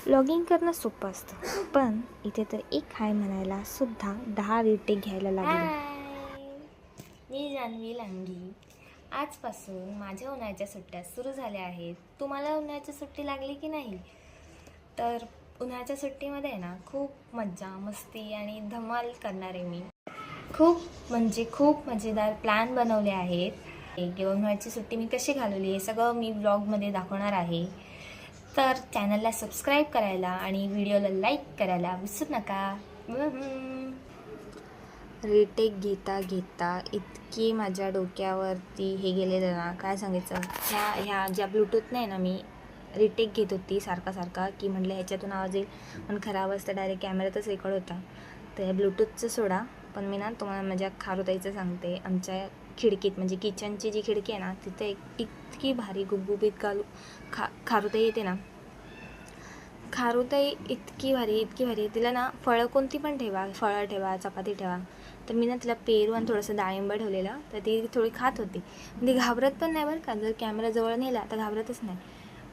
Vlogging करणं सोपं असतं, पण इथे तर एक हाय म्हणायला सुद्धा 10 रिटेक घ्यायला लागले. हाय, मी जान्हवी लांगी. आजपासून माझ्या उन्हाळ्याच्या सुट्ट्या सुरू झाल्या आहेत. तुम्हाला उन्हाळ्याची सुट्टी लागली की नाही? तर उन्हाळ्याच्या सुट्टीमध्ये ना खूप मज्जा मस्ती आणि धमाल करणार आहे मी. खूप मजेदार प्लॅन बनवले आहेत की उन्हाळ्याची सुट्टी मी कशी घालवली हे सगळं मी व्लॉगमध्ये दाखवणार आहे. तर चॅनलला सबस्क्राईब करायला आणि व्हिडिओला लाईक करायला विसरू नका. रिटेक घेता घेता इतकी माझ्या डोक्यावरती हे गेलेलं ना, काय सांगायचं. ह्या ज्या ब्लूटूथ नाही ना, मी रिटेक घेत होती सारखा की म्हटलं ह्याच्यातून आवाज येईल, पण खराब असतं डायरेक्ट कॅमेऱ्यातच रेकॉर्ड होता. तर ह्या ब्लूटूथचं सोडा, पण मी ना तुम्हाला माझ्या खारुताईचं सांगते. आमच्या खिडकीत म्हणजे किचनची जी खिडकी आहे ना, तिथे इतकी भारी गुबगुबीत खारुताई येते ना. खारुताई इतकी भारी तिला ना फळं कोणती पण ठेवा, फळं ठेवा, चपाती ठेवा. तर मी ना तिला पेरू आणि थोडंसं डाळिंब ठेवलेलं, तर ती थोडी खात होती. ती घाबरत पण नाही बरं का, जर कॅमेरा जवळ नेला तर घाबरतच नाही.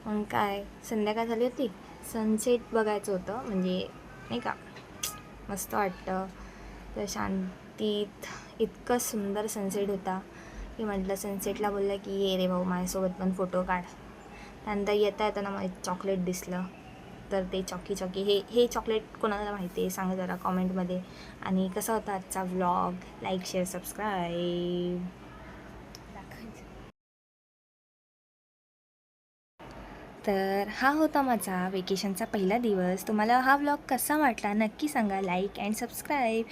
मग काय, संध्याकाळ झाली होती, सनसेट बघायचं होतं, म्हणजे नाही का मस्त वाटतं. तर शांतीत इतकं सुंदर सनसेट होता की म्हटलं सनसेटला बोललं की ये रे भाऊ माझ्यासोबत पण फोटो काढ. त्यानंतर येताना मला एक चॉकलेट दिसलं. तर ते चॉकी हे चॉकलेट कोणाला माहिती आहे सांगा जरा कॉमेंटमध्ये. आणि कसा होता आजचा व्लॉग, लाईक शेअर सबस्क्राईब. तर हा होता माझा वेकेशनचा पहिला दिवस. तुम्हाला हा व्लॉग कसा वाटला नक्की सांगा. Like and subscribe.